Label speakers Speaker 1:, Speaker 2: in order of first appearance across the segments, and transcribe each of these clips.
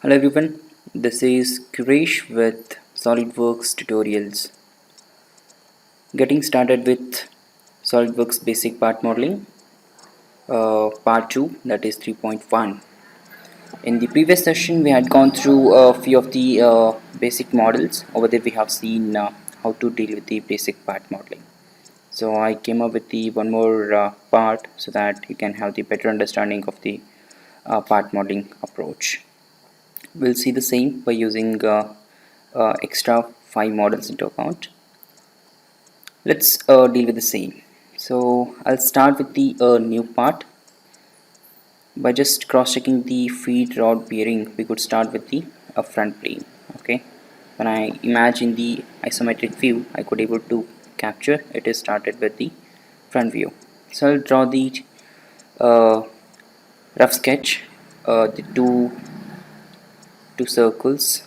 Speaker 1: Hello everyone, this is Kuresh with SOLIDWORKS tutorials. Getting started with SOLIDWORKS basic part modeling, part 2, that is 3.1. In the previous session we had gone through a few of the basic models. Over there we have seen how to deal with the basic part modeling. So I came up with the one more part so that you can have the better understanding of the part modeling approach. We'll see the same by using extra 5 models into account. Let's deal with the same. So I'll start with the new part. By just cross-checking the feed rod bearing, we could start with the front plane. Okay, when I imagine the isometric view, I could able to capture it is started with the front view. So I'll draw the uh, rough sketch, the two circles,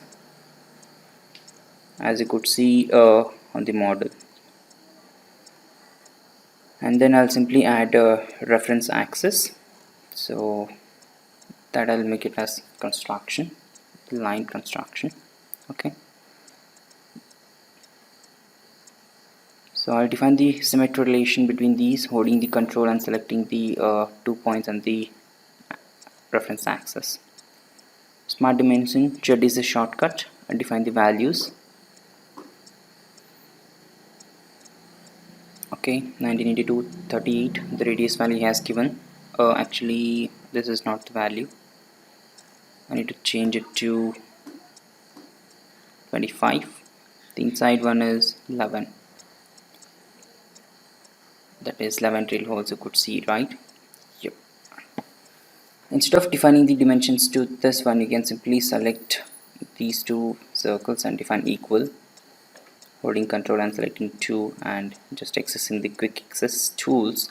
Speaker 1: as you could see on the model, and then I'll simply add a reference axis, so that I'll make it as construction, line construction. Okay, so I'll define the symmetry relation between these, holding the control and selecting the 2 points on the reference axis. Smart dimension Z is a shortcut. I'll define the values. Okay, 1982 38, the radius value he has given. Actually this is not the value, I need to change it to 25. The inside one is 11, that is 11 drill holes, you could see, right? Yep. Instead of defining the dimensions to this one, you can simply select these two circles and define equal, holding control and selecting 2, and just accessing the quick access tools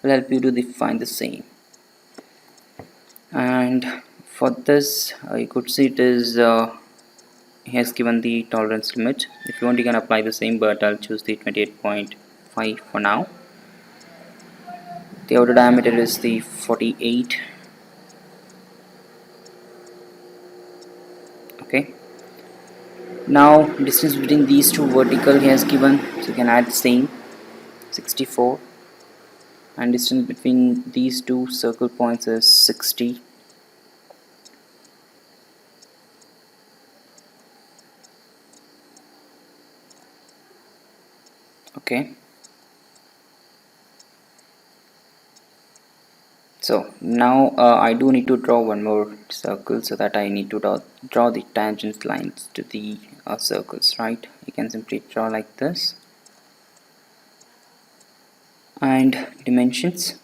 Speaker 1: will help you to define the same. And for this you could see it is he has given the tolerance limit. If you want you can apply the same, but I'll choose the 28.5 for now. The outer diameter is the 48. Okay, now distance between these two vertical he has given, so you can add the same, 64, and distance between these two circle points is 60. Okay, so now I do need to draw one more circle, so that I need to draw the tangent lines to the circles, right? You can simply draw like this. And dimensions,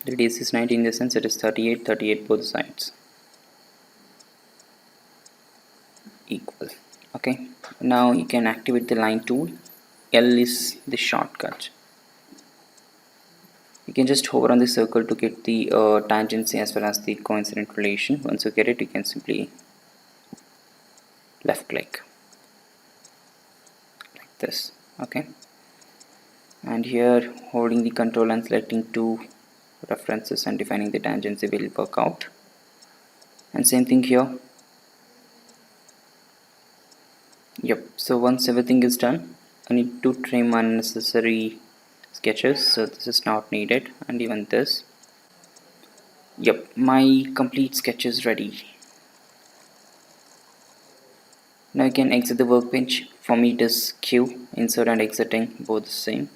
Speaker 1: the radius is 19, in the sense it is 38 both sides, equal. Okay, now you can activate the line tool. L is the shortcut. You can just hover on the circle to get the tangency as well as the coincident relation. Once you get it, you can simply left click like this. Okay, and here holding the control and selecting two references and defining the tangency will work out. And same thing here. Yep, so once everything is done, I need to trim unnecessary sketches, so this is not needed, and even this. Yep, my complete sketch is ready. Now you can exit the workbench. For me it is Q, insert and exiting, both the same.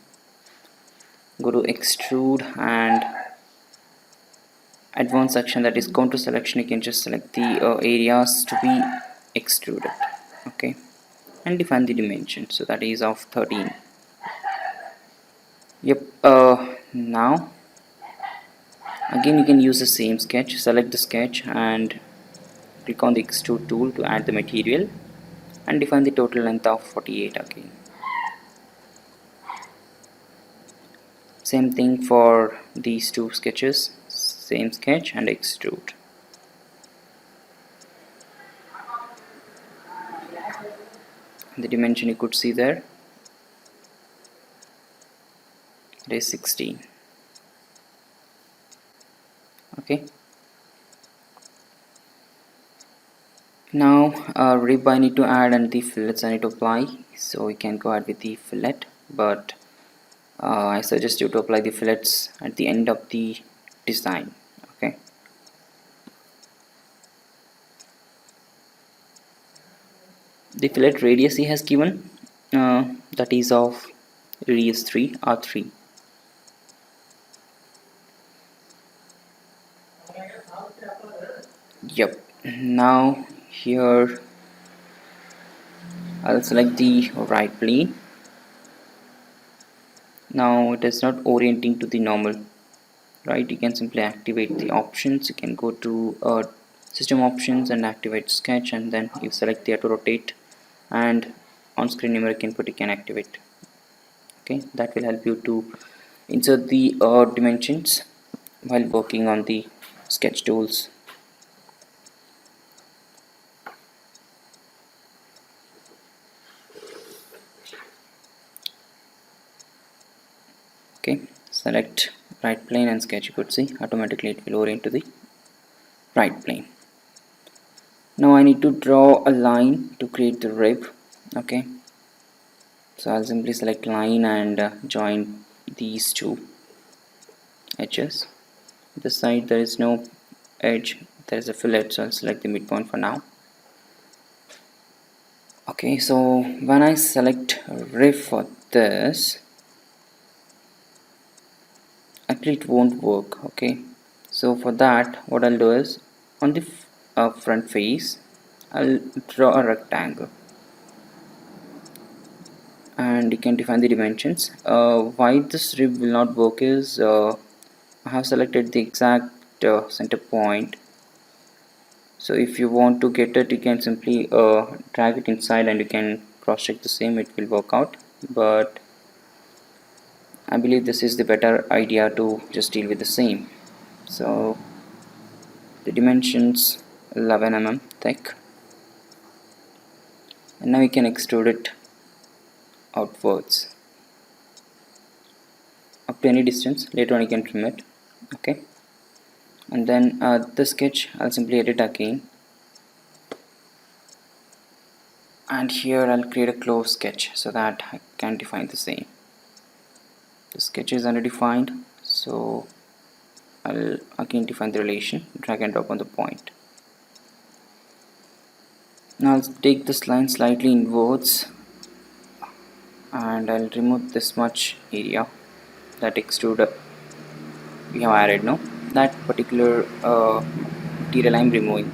Speaker 1: Go to extrude and advanced section, that is contour selection. You can just select the areas to be extruded. Okay, and define the dimension, so that is of 13. Yep, now again you can use the same sketch. Select the sketch and click on the extrude tool to add the material and define the total length of 48 again. Same thing for these two sketches, same sketch and extrude. The dimension you could see there, it is 16. Okay, Now rib I need to add and the fillets I need to apply, so we can go ahead with the fillet, but I suggest you to apply the fillets at the end of the design. Okay, the fillet radius he has given, that is of radius 3 or 3. Yep. Now here I'll select the right plane. Now it is not orienting to the normal, right? You can simply activate the options. You can go to system options and activate sketch, and then you select the auto rotate, and on screen numeric input you can activate. Okay, that will help you to insert the dimensions while working on the sketch tools. Okay, select right plane and sketch. You could see automatically it will orient to the right plane. Now I need to draw a line to create the rib. Okay, so I'll simply select line and join these two edges. This side there is no edge, there is a fillet, so I'll select the midpoint for now. Okay, so when I select rib for this, actually it won't work. Okay, so for that what I'll do is on the front face I'll draw a rectangle, and you can define the dimensions. Why this rib will not work is I have selected the exact center point. So if you want to get it, you can simply drag it inside and you can cross check the same, it will work out. But I believe this is the better idea to just deal with the same. So the dimensions 11 mm thick, and now we can extrude it outwards up to any distance. Later on you can trim it. Okay, and then the sketch I'll simply edit again, and here I'll create a close sketch so that I can define the same. The sketch is already defined, so I'll again define the relation, drag and drop on the point. Now I'll take this line slightly inwards and I'll remove this much area, that extrude we have added now, that particular material I'm removing.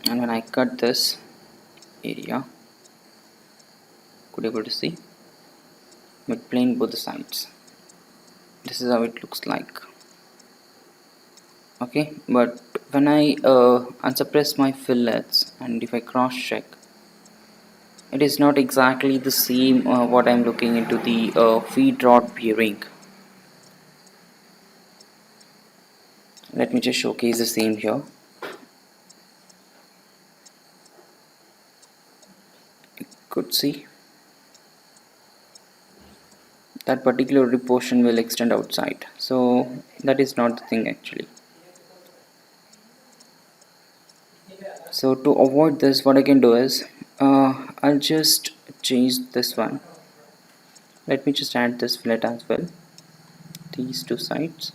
Speaker 1: And when I cut this area, could able to see mid plane both the sides. This is how it looks like. Okay, but when I unsuppress my fillets and if I cross check, it is not exactly the same what I'm looking into the feed rod bearing. Let me just showcase the same here. You could see that particular rib portion will extend outside, so that is not the thing actually. So to avoid this, what I can do is I'll just change this one. Let me just add this fillet as well, these two sides,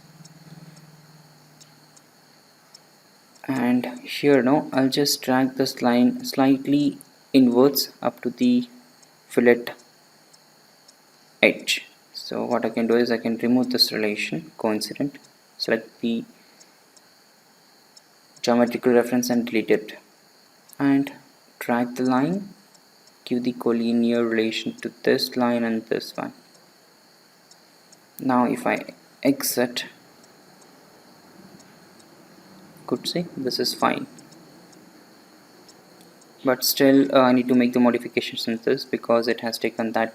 Speaker 1: and here now I'll just drag this line slightly inwards up to the fillet edge. So what I can do is I can remove this relation coincident, select the geometrical reference and delete it, and drag the line, give the collinear relation to this line and this one. Now if I exit, could see this is fine, but still I need to make the modifications in this because it has taken that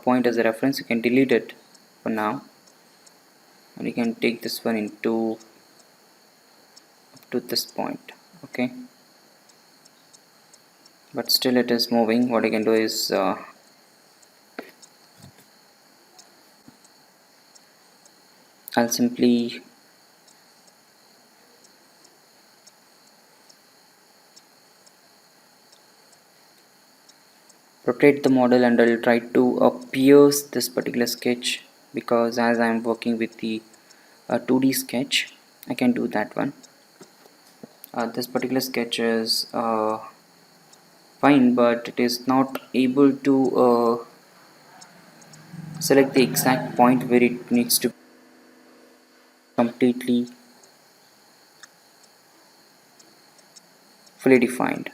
Speaker 1: point as a reference. You can delete it for now, and you can take this one into up to this point. Okay, but still it is moving. What I can do is I'll simply create the model and I'll try to pierce this particular sketch, because as I'm working with the 2D sketch, I can do that one. This particular sketch is fine, but it is not able to select the exact point where it needs to be completely fully defined.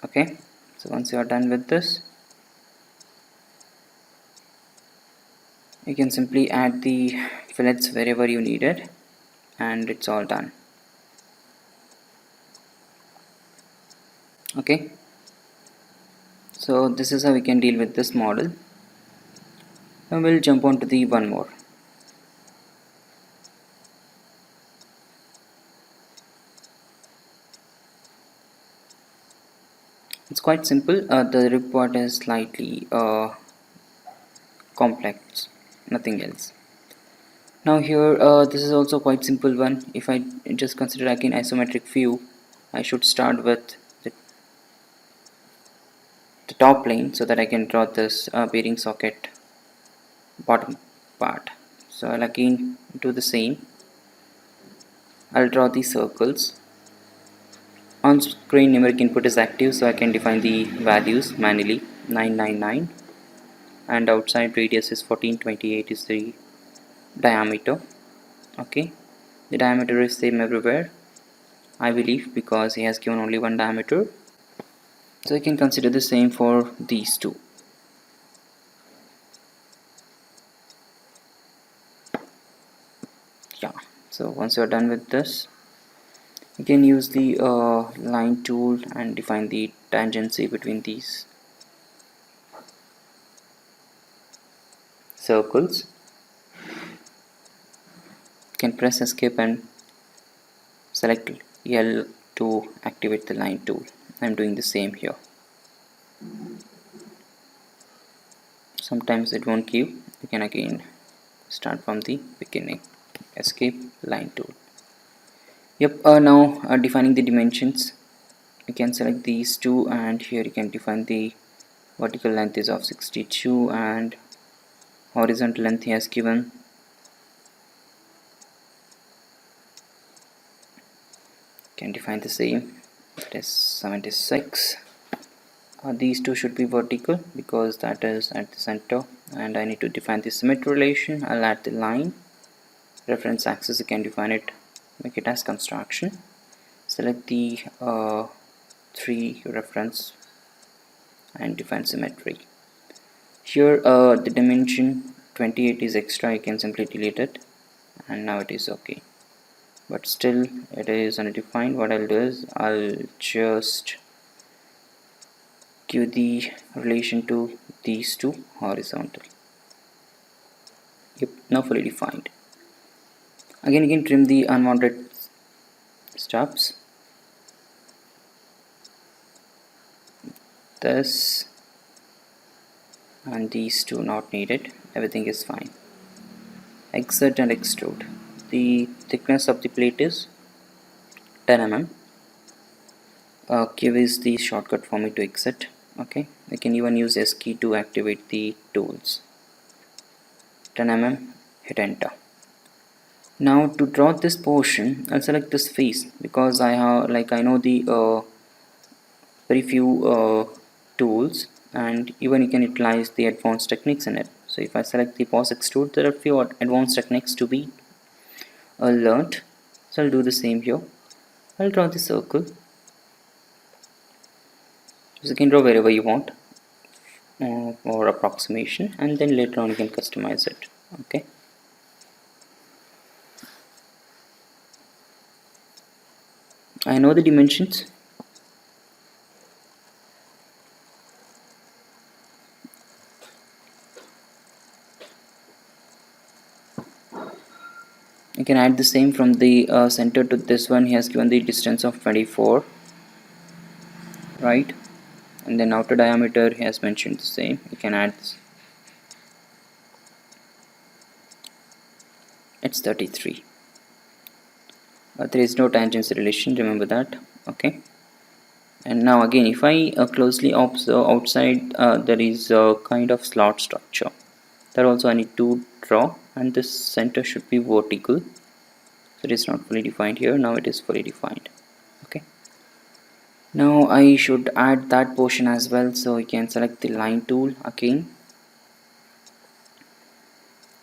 Speaker 1: Okay, so once you are done with this, you can simply add the fillets wherever you need it, and it's all done. Okay, so this is how we can deal with this model. Now we'll jump on to the one more. It's quite simple. The report is slightly complex, nothing else. Now here, this is also quite simple one. If I just consider again isometric view, I should start with the top plane so that I can draw this bearing socket bottom part. So I'll again do the same. I'll draw the circles. On screen numeric input is active, so I can define the values manually. 999, and outside radius is 1428 is the diameter. Okay, the diameter is same everywhere, I believe, because he has given only one diameter, so I can consider the same for these two. Yeah, so once you're done with this, you can use the line tool and define the tangency between these circles. You can press escape and select L to activate the line tool. I'm doing the same here. Sometimes it won't give. You can again start from the beginning. Escape, line tool. Yep, now defining the dimensions. You can select these two, and here you can define the vertical length is of 62 and horizontal length he has given. Can define the same, that is 76. These two should be vertical because that is at the center, and I need to define the symmetry relation. I'll add the line. Reference axis, you can define it, make it as construction. Select the 3 reference and define symmetry. Here the dimension 28 is extra, you can simply delete it, and now it is okay, but still it is undefined. What I'll do is I'll just give the relation to these two horizontal. Yep, now fully defined. Again you can trim the unwanted stuffs. This and these two not needed, everything is fine. Exit and extrude. The thickness of the plate is 10 mm. Q is the shortcut for me to exit. Okay, I can even use S key to activate the tools. 10 mm, hit enter. Now to draw this portion, I'll select this face because I know the very few tools, and even you can utilize the advanced techniques in it. So if I select the pause extrude, there are few advanced techniques to be learned. So I'll do the same here. I'll draw the circle. So you can draw wherever you want for approximation, and then later on you can customize it. Okay. I know the dimensions. You can add the same from the center to this one. He has given the distance of 24, right? And then outer diameter he has mentioned the same. You can add this. It's 33. There is no tangents relation, remember that. Okay, and now again if I closely observe outside, there is a kind of slot structure that also I need to draw, and this center should be vertical, so it is not fully defined here. Now it is fully defined. Okay, now I should add that portion as well, so you can select the line tool again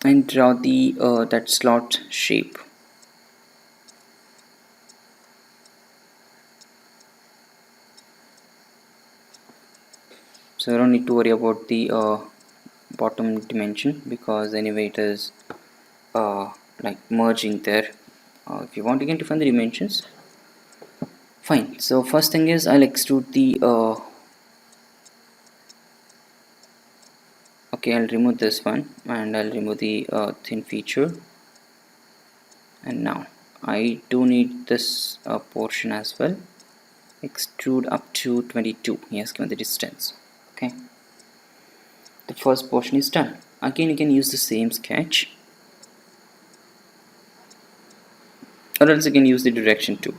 Speaker 1: and draw the that slot shape. So I don't need to worry about the bottom dimension, because anyway it is like merging there. If you want, you can define the dimensions. Fine. So first thing is I'll extrude the okay, I'll remove this one and I'll remove the thin feature. And now I do need this portion as well. Extrude up to 22. Yes, given the distance. Okay, the first portion is done. Again you can use the same sketch, or else you can use the direction tool.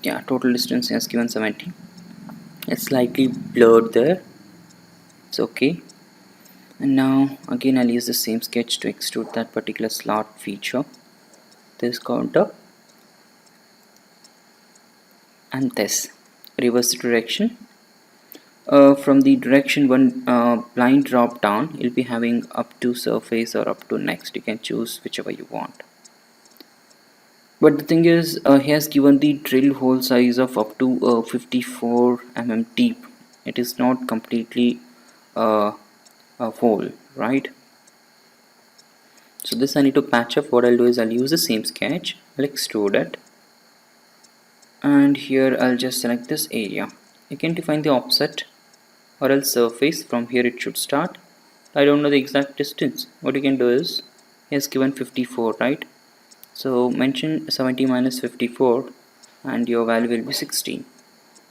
Speaker 1: Yeah, total distance is given 70. It's slightly blurred there, it's okay. And now again I'll use the same sketch to extrude that particular slot feature, this counter and this. Reverse the direction. From the direction one blind drop down, you'll be having up to surface or up to next. You can choose whichever you want. But the thing is, he has given the drill hole size of up to 54 mm deep. It is not completely a hole, right? So this I need to patch up. What I'll do is I'll use the same sketch, I'll extrude it, and here I'll just select this area. You can define the offset or else surface. From here it should start. I don't know the exact distance. What you can do is, he has given 54, right? So mention 70 minus 54 and your value will be 16.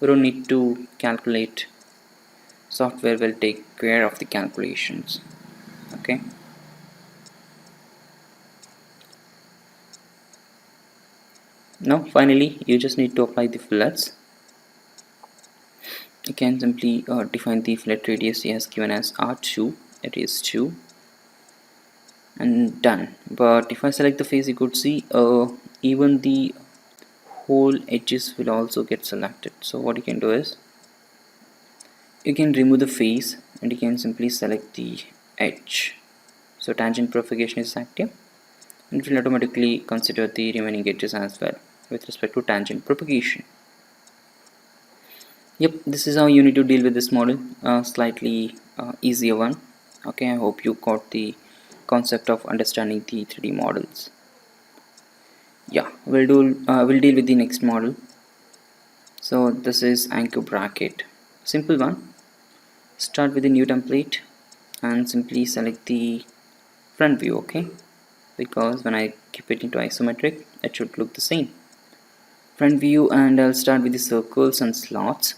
Speaker 1: You don't need to calculate. Software will take care of the calculations. Okay. Now finally you just need to apply the fillets. You can simply define the fillet radius he has given as R2, it is 2, and done. But if I select the face, you could see even the whole edges will also get selected. So what you can do is, you can remove the face and you can simply select the edge. So tangent propagation is active, and it will automatically consider the remaining edges as well with respect to tangent propagation. Yep, this is how you need to deal with this model. Slightly easier one. Okay, I hope you got the concept of understanding the 3D models. Yeah, we'll deal with the next model. So this is anchor bracket, simple one. Start with a new template and simply select the front view. Okay, because when I keep it into isometric, it should look the same. Front view, and I'll start with the circles and slots.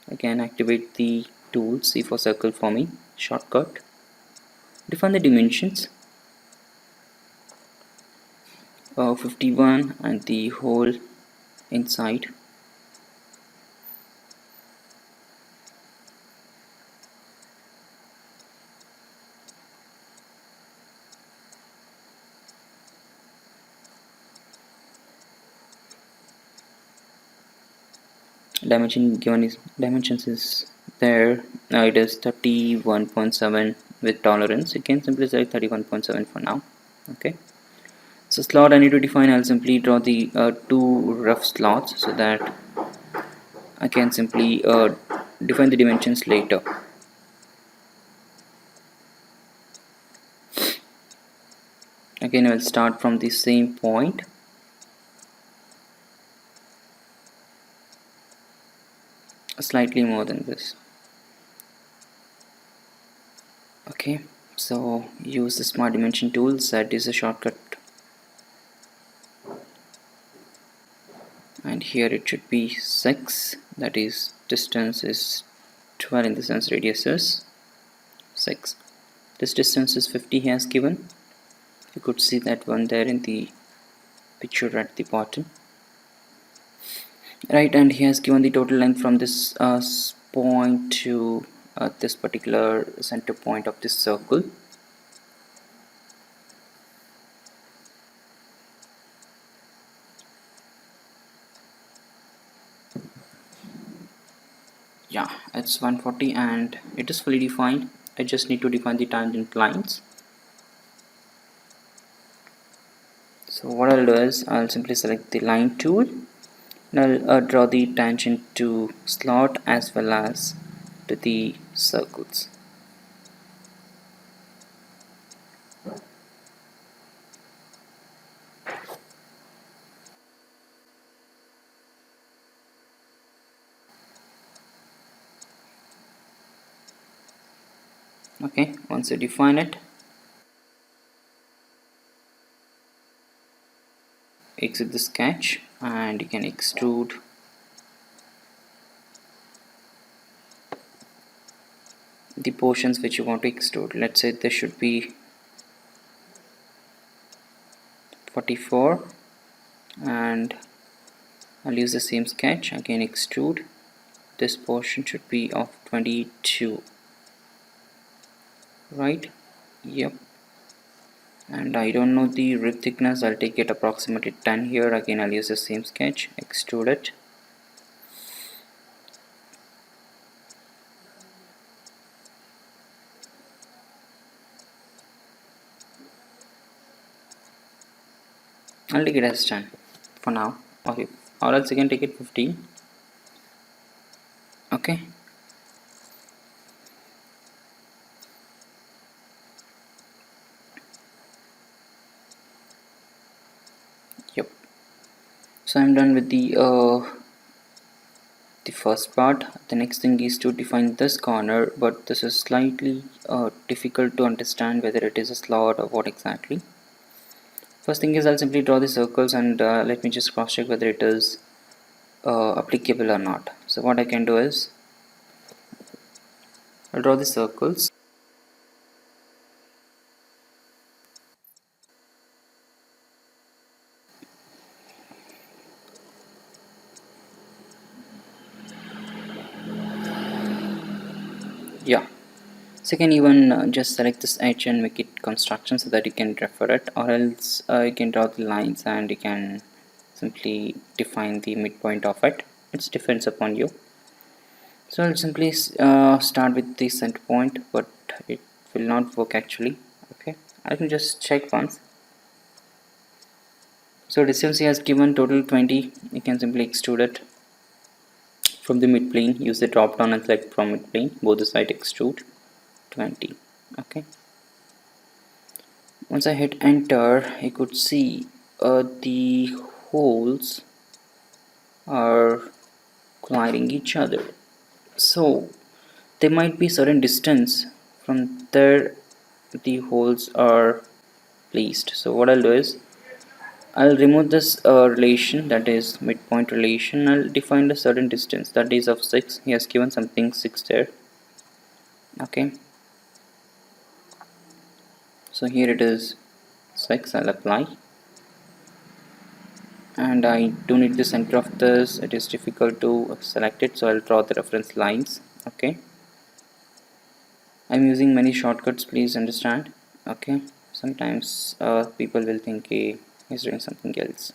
Speaker 1: Again, activate the tool C for circle for me, shortcut. Define the dimensions, 51 and the hole inside. Dimensions is there. It is 31.7 with tolerance. You can simply select 31.7 for now. Okay, so slot I need to define. I'll simply draw the two rough slots so that I can simply define the dimensions later. Again, I will start from the same point. Slightly more than this. Okay, so use the smart dimension tool. Set is a shortcut, and here it should be 6, that is distance is 12 in the sense radius is 6. This distance is 50 he has given. You could see that one there in the picture at the bottom, right? And he has given the total length from this point to this particular center point of this circle. Yeah, it's 140 and it is fully defined. I just need to define the tangent lines. So what I'll do is I'll simply select the line tool and I'll draw the tangent to slot as well as to the circles. Okay, once you define it, exit the sketch and you can extrude the portions which you want to extrude. Let's say this should be 44 and I'll use the same sketch, again extrude. This portion should be of 22, right? Yep. And I don't know the rib thickness, I'll take it approximately 10 here. Again I'll use the same sketch, extrude it. I'll take it as 10 for now. Okay, or else you can take it 15. Okay. Yep. So I'm done with the first part. The next thing is to define this corner, but this is slightly difficult to understand whether it is a slot or what exactly. First thing is I'll simply draw the circles and let me just cross check whether it is applicable or not. So what I can do is I'll draw the circles. Yeah, so you can even just select this edge and make it construction so that you can refer it, or else you can draw the lines and you can simply define the midpoint of it. It depends upon you. So I'll simply start with the center point, but it will not work actually. Okay, I can just check once. So distance he has given total 20. You can simply extrude it from the mid plane. Use the drop down and select from mid plane, both the side extrude 20. Okay, once I hit enter, you could see the holes are colliding each other. So there might be certain distance from there the holes are placed. So what I'll do is I'll remove this relation, that is midpoint relation. I'll define a certain distance that is of 6. He has given something 6 there. Okay, so here it is 6. I'll apply, and I do need the center of this. It is difficult to select it, so I'll draw the reference lines. Okay, I'm using many shortcuts, please understand. Okay, sometimes people will think he's doing something else.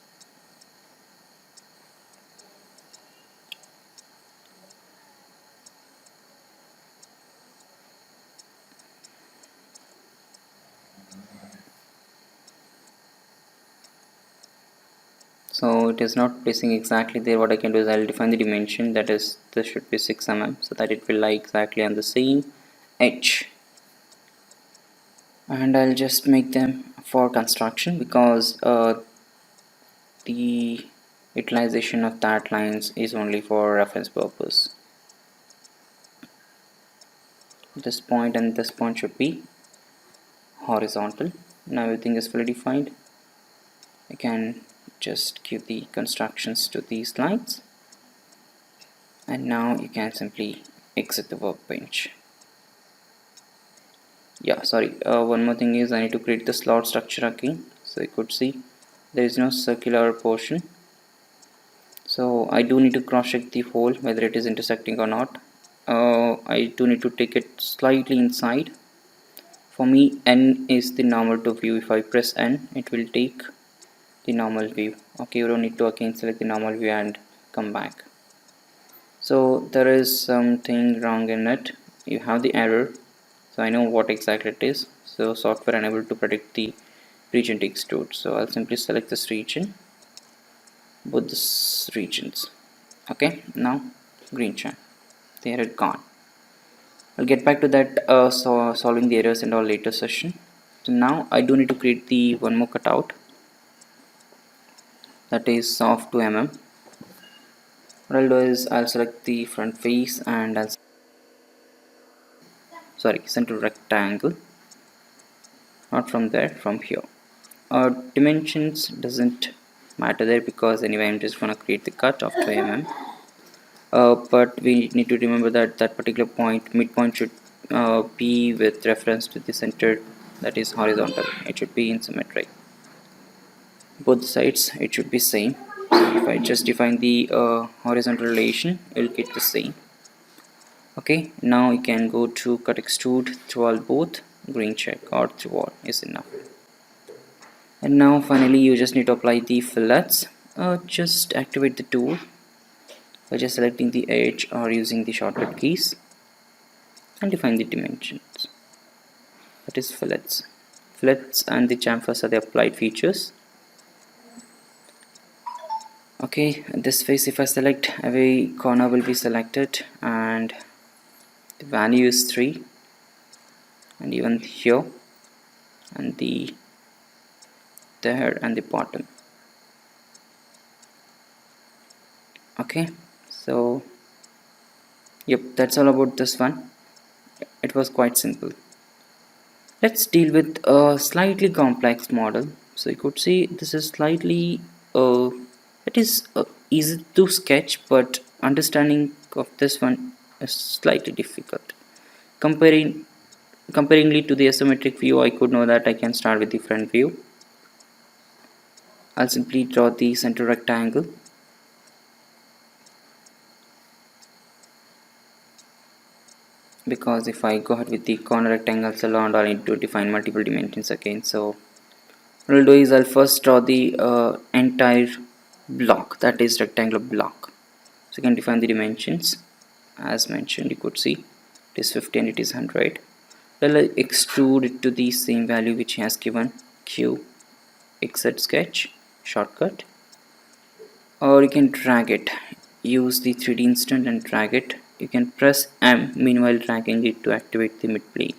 Speaker 1: So it is not placing exactly there. What I can do is I'll define the dimension, that is this should be 6 mm, so that it will lie exactly on the same edge. And I'll just make them for construction because the utilization of that lines is only for reference purpose. This point and this point should be horizontal. Now everything is fully defined. I can just give the constructions to these lines, and now you can simply exit the workbench. Yeah, sorry, one more thing is I need to create the slot structure again. So you could see there is no circular portion, so I do need to cross check the hole whether it is intersecting or not. I do need to take it slightly inside. For me, N is the normal to view. If I press N, it will take the normal view. Okay, you don't need to again select the normal view and come back. So there is something wrong in it. You have the error, so I know what exactly it is. So software unable to predict the region to extrude. So I'll simply select this region, both these regions. Okay, now green channel, the error gone. I'll get back to that solving the errors in our later session. So now I do need to create the one more cutout, that is of 2 mm. What I'll do is I'll select the front face and I'll center rectangle, not from there, from here. Dimensions doesn't matter there because anyway I'm just gonna create the cut of 2 mm. But we need to remember that that particular point, midpoint, should be with reference to the center, that is horizontal. It should be in symmetric. Both sides it should be same. So if I just define the horizontal relation, it will get the same. Okay, now you can go to cut extrude through all both, green check or through all is enough. And now finally you just need to apply the fillets. Just activate the tool by just selecting the edge or using the shortcut keys and define the dimensions, that is fillets. Fillets and the chamfers are the applied features. Okay, this face, if I select, every corner will be selected and the value is 3, and even here and the there and the bottom. Okay, so yep, that's all about this one. It was quite simple. Let's deal with a slightly complex model. So you could see this is slightly it is easy to sketch, but understanding of this one is slightly difficult. Comparingly to the isometric view, I could know that I can start with the front view. I'll simply draw the center rectangle. Because if I go ahead with the corner rectangles alone, I need to define multiple dimensions again. So what I'll do is I'll first draw the entire block, that is rectangular block. So you can define the dimensions as mentioned. You could see it is 50 and it is 100. I'll extrude it to the same value which he has given, Q, exit sketch, shortcut, or you can drag it. Use the 3D instant and drag it. You can press M meanwhile dragging it to activate the mid plane.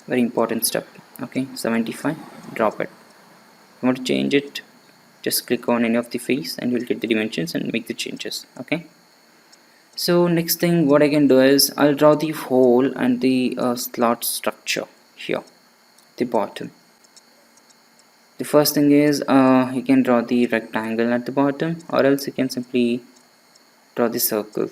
Speaker 1: Very important step. Okay, 75, drop it. If you want to change it, just click on any of the face and you'll get the dimensions and make the changes. Okay, so next thing what I can do is I'll draw the hole and the slot structure here, the bottom. The first thing is you can draw the rectangle at the bottom, or else you can simply draw the circle.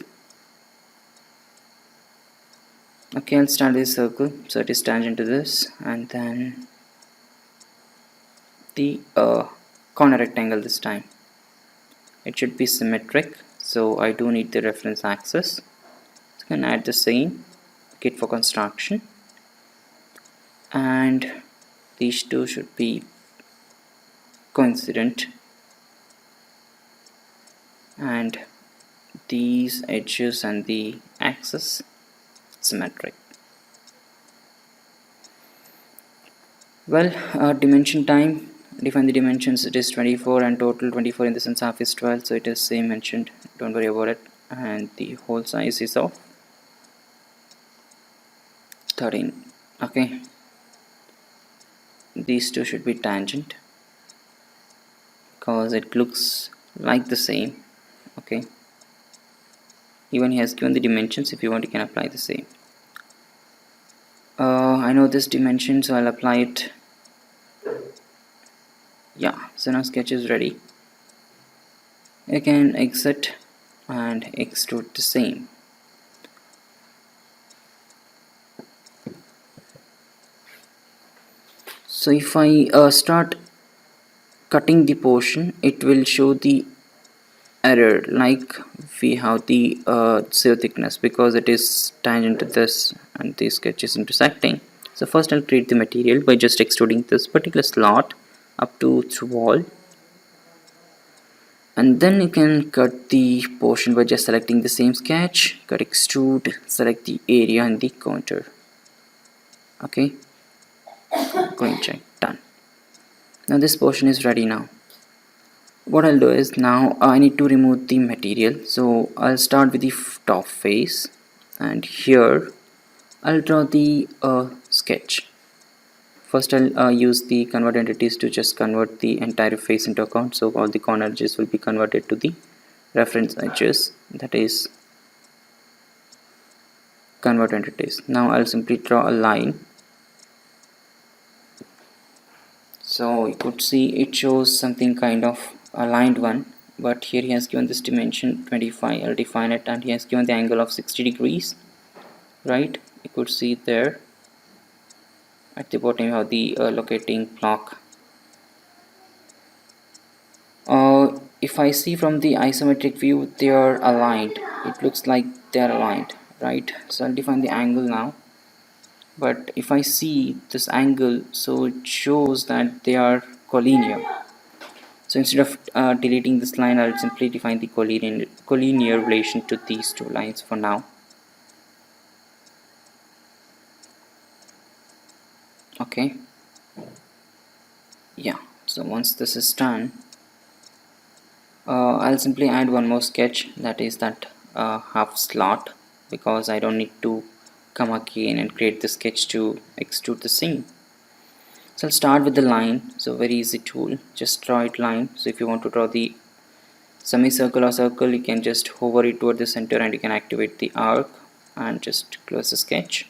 Speaker 1: Okay, I'll start this circle, so it is tangent to this, and then the corner rectangle this time. It should be symmetric, so I do need the reference axis. So you can add the same kit for construction, and these two should be coincident, and these edges and the axis symmetric. Well, dimension time, define the dimensions. It is 24 and total 24 in the sense half is 12, so it is same mentioned, don't worry about it. And the whole size is of 13. Okay, these two should be tangent because it looks like the same. Okay, even he has given the dimensions. If you want, you can apply the same. I know this dimension, so I'll apply it. Yeah, so now sketch is ready. You can exit and extrude the same. So if I start cutting the portion, it will show the error, like we have the zero thickness because it is tangent to this and the sketch is intersecting. So first I'll create the material by just extruding this particular slot up to its wall, and then you can cut the portion by just selecting the same sketch, cut, extrude, select the area and the contour. Okay, going check, done. Now this portion is ready. Now what I'll do is, now I need to remove the material, so I'll start with the top face, and here I'll draw the sketch. First I'll use the convert entities to just convert the entire face into account, so all the corner edges will be converted to the reference edges, that is convert entities. Now I'll simply draw a line. So you could see it shows something kind of aligned one, but here he has given this dimension 25. I'll define it, and he has given the angle of 60 degrees, right? You could see there at the bottom you have the locating block. If I see from the isometric view, they are aligned. It looks like they are aligned, right? So I'll define the angle now. But if I see this angle, so it shows that they are collinear. So instead of deleting this line, I'll simply define the collinear relation to these two lines for now. Okay, yeah, so once this is done, I'll simply add one more sketch, that is that half slot, because I don't need to come again and create the sketch to extrude the scene. So I'll start with the line. So very easy tool, just draw it line. So if you want to draw the semicircle or circle, you can just hover it toward the center and you can activate the arc and just close the sketch.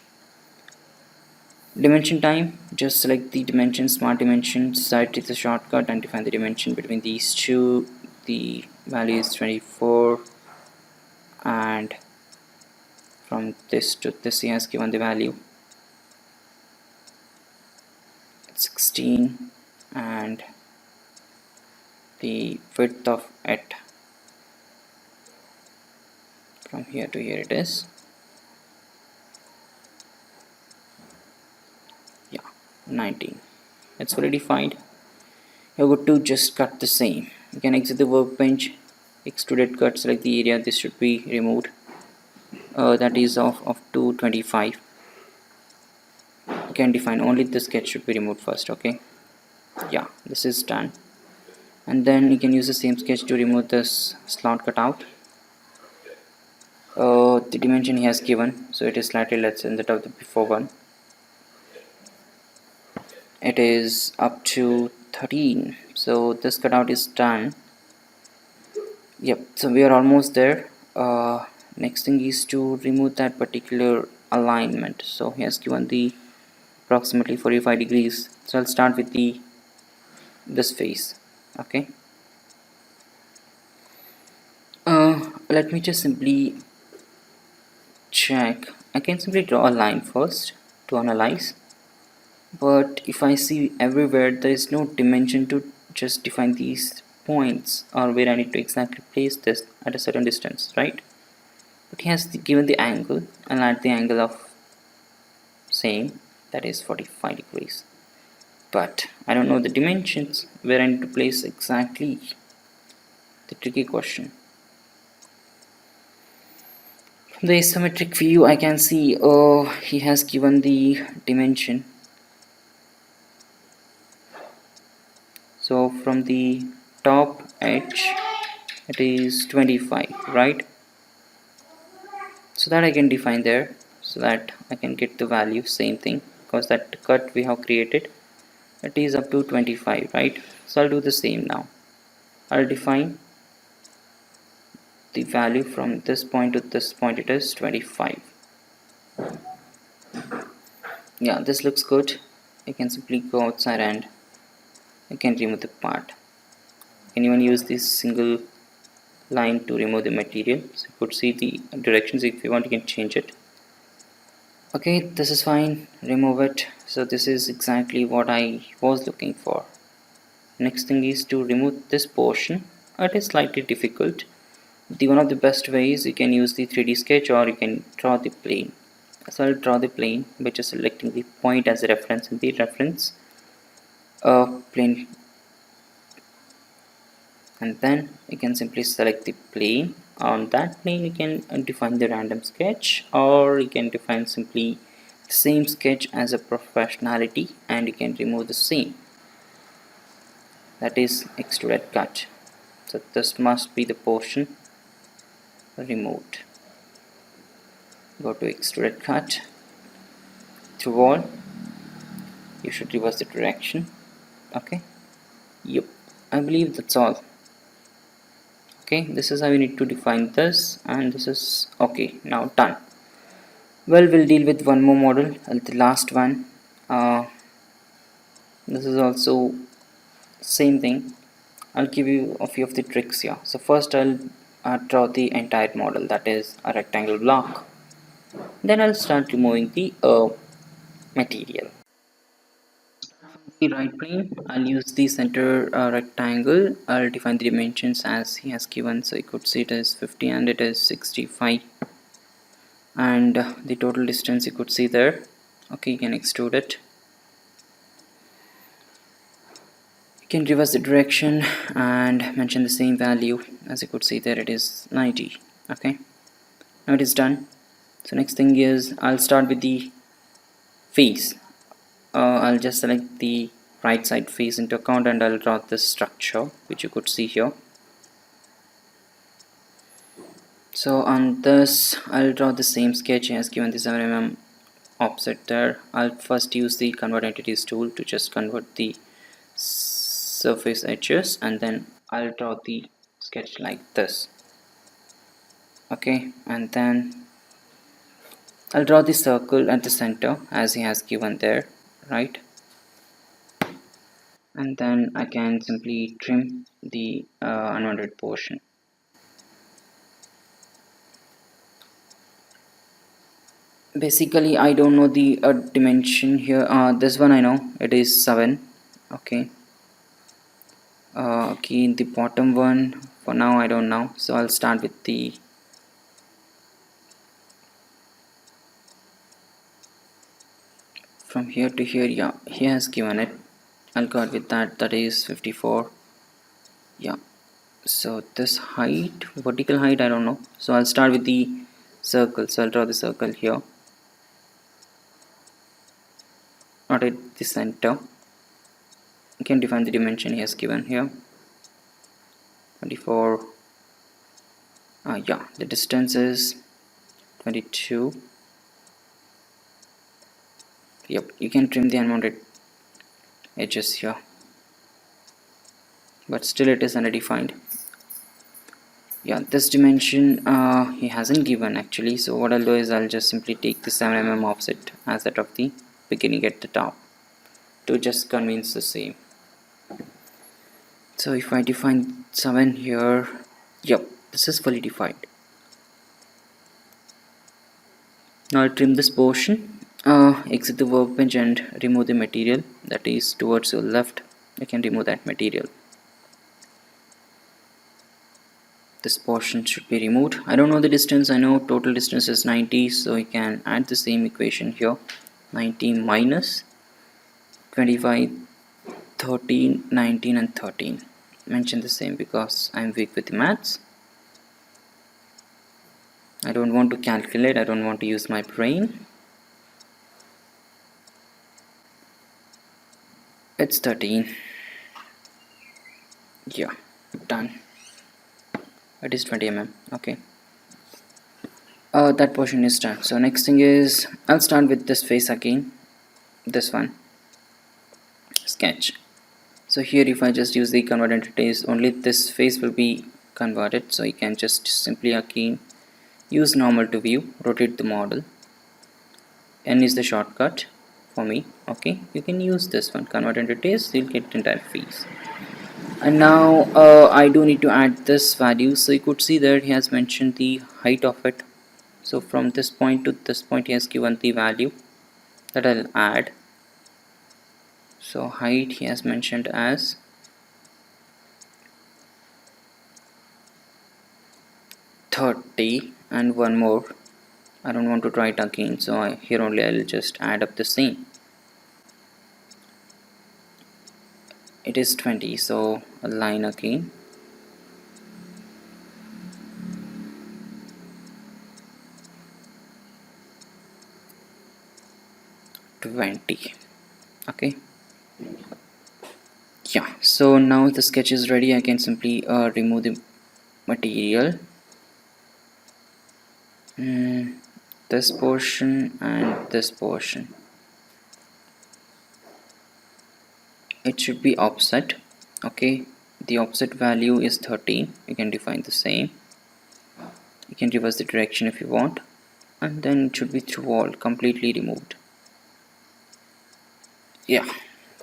Speaker 1: Dimension time, just select the dimension, smart dimensions, set is a shortcut, and define the dimension between these two. The value is 24, and from this to this he has given the value 16, and the width of it from here to here it is, yeah, 19. It's fully defined. You're good to just cut the same. You can exit the workbench, extruded cut, select the area this should be removed, that is of 225. You can define only the sketch should be removed first. Okay, yeah, this is done. And then you can use the same sketch to remove this slot cutout. The dimension he has given, so it is slightly less than that of the before one. It is up to 13. So this cutout is done. Yep, so we are almost there. Next thing is to remove that particular alignment. So he has given the approximately 45 degrees. So I'll start with this face. Okay, let me just simply check. I can simply draw a line first to analyze, but if I see everywhere there is no dimension to just define these points, or where I need to exactly place this at a certain distance, right? But he has given the angle, and at the angle of same, that is 45 degrees, but I don't know the dimensions where I need to place exactly. The tricky question. From the isometric view I can see he has given the dimension. So from the top edge it is 25, right? So that I can define there, so that I can get the value, same thing, because that cut we have created, it is up to 25, right? So I'll do the same now. I'll define the value from this point to this point, it is 25. Yeah, this looks good. I can simply go outside and I can remove the part. You can even use this single line to remove the material, so you could see the directions. If you want, you can change it. Okay, this is fine, remove it. So this is exactly what I was looking for. Next thing is to remove this portion. It is slightly difficult. One of the best ways, you can use the 3D sketch or you can draw the plane. So I'll draw the plane by just selecting the point as a reference in the reference plane, and then you can simply select the plane. On that plane you can define the random sketch, or you can define simply the same sketch as a professionality, and you can remove the same, that is extruded cut. So this must be the portion removed. Go to extruded cut, through all, you should reverse the direction. Okay, yep, I believe that's all. Okay, this is how we need to define this, and this is okay. Now done. Well, we'll deal with one more model, the last one. This is also same thing. I'll give you a few of the tricks here. So first I'll draw the entire model, that is a rectangle block. Then I'll start removing the material. The right plane, I'll use the center rectangle. I'll define the dimensions as he has given. So you could see it is 50 and it is 65. And the total distance you could see there. Okay, you can extrude it. You can reverse the direction and mention the same value. As you could see there, it is 90. Okay, now it is done. So next thing is I'll start with the face. I'll just select the right side face into account, and I'll draw this structure which you could see here. So on this I'll draw the same sketch as given the 7 mm offset there. I'll first use the convert entities tool to just convert the surface edges, and then I'll draw the sketch like this. Okay, and then I'll draw the circle at the center as he has given there, right? And then I can simply trim the unwanted portion. Basically I don't know the dimension here. This one I know, it is 7. Okay, okay, the bottom one for now I don't know, so I'll start with the from here to here. Yeah, he has given it. I'll go with that, that is 54. Yeah, so this height, vertical height, I don't know, so I'll start with the circle. So I'll draw the circle here, not at the center. You can define the dimension he has given here, 24. Yeah, the distance is 22. Yep, you can trim the unwanted edges here, but still it is undefined. Yeah, this dimension he hasn't given actually, so what I'll do is I'll just simply take the 7 mm offset as that of the beginning at the top to just convince the same. So if I define 7 here, yep, this is fully defined. Now I'll trim this portion, exit the workbench and remove the material that is towards your left. You can remove that material. This portion should be removed. I don't know the distance. I know total distance is 90, so we can add the same equation here. 90 minus 25, 13, 19 and 13. Mention the same because I'm weak with the maths. I don't want to calculate, I don't want to use my brain. It's 13. Yeah, done. It is 20 mm. Okay, that portion is done. So next thing is I'll start with this face again, this one, sketch. So here if I just use the convert entities, only this face will be converted. So you can just simply again use normal to view, rotate the model. N is the shortcut for me. Okay, you can use this one, convert entities, you'll get entire face. And now I do need to add this value. So you could see that he has mentioned the height of it. So from this point to this point he has given the value that I'll add. So height he has mentioned as 30, and one more. I don't want to try it again, so here only I'll just add up the same. It is 20, so a line again. Okay, yeah, so now the sketch is ready. I can simply remove the material, this portion and this portion. It should be offset. Okay, the offset value is 13. You can define the same. You can reverse the direction if you want, and then it should be through all completely removed. Yeah,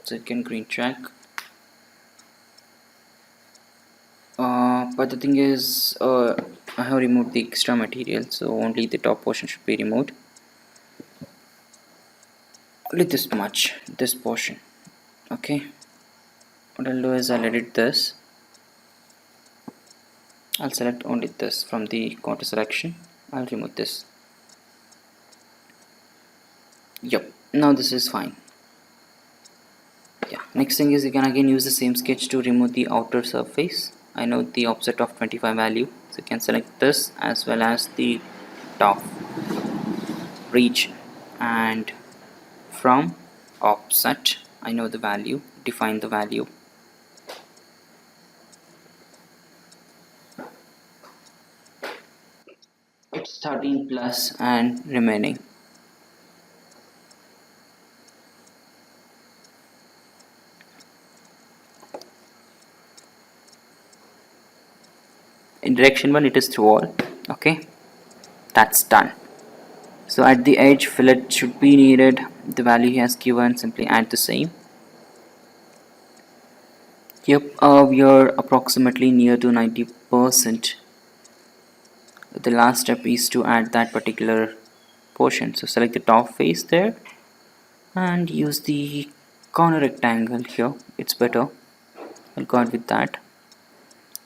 Speaker 1: so you can green check. But the thing is, I have removed the extra material, so only the top portion should be removed. Only this much, this portion. Okay, what I'll do is I'll edit this. I'll select only this from the contour selection. I'll remove this. Yep, now this is fine. Yeah, next thing is you can again use the same sketch to remove the outer surface. I know the offset of 25 value, so you can select this as well as the top region, and from offset I know the value, define the value. It's 13 plus and remaining. In direction 1 it is through all. Okay, that's done. So at the edge fillet should be needed. The value he has given, simply add the same. Yep, we are approximately near to 90%. The last step is to add that particular portion. So select the top face there and use the corner rectangle here. It's better. I'll go on with that.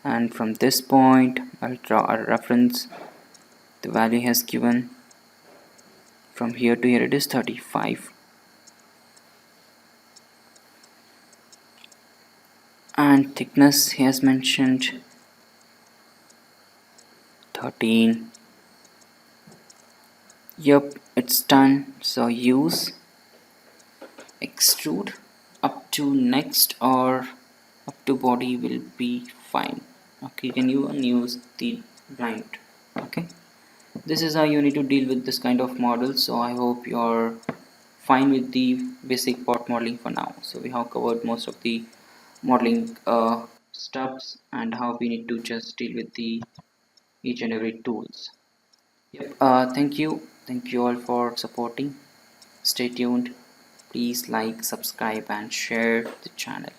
Speaker 1: And from this point, I'll draw a reference. The value he has given. From here to here it is 35. And thickness he has mentioned 13. Yep, it's done. So use extrude up to next or up to body will be fine. Okay, you can even use the blind. Okay, this is how you need to deal with this kind of model. So I hope you're fine with the basic part modeling for now. So we have covered most of the modeling steps and how we need to just deal with the each and every tools. Yep. Thank you all for supporting. Stay tuned. Please like, subscribe and share the channel.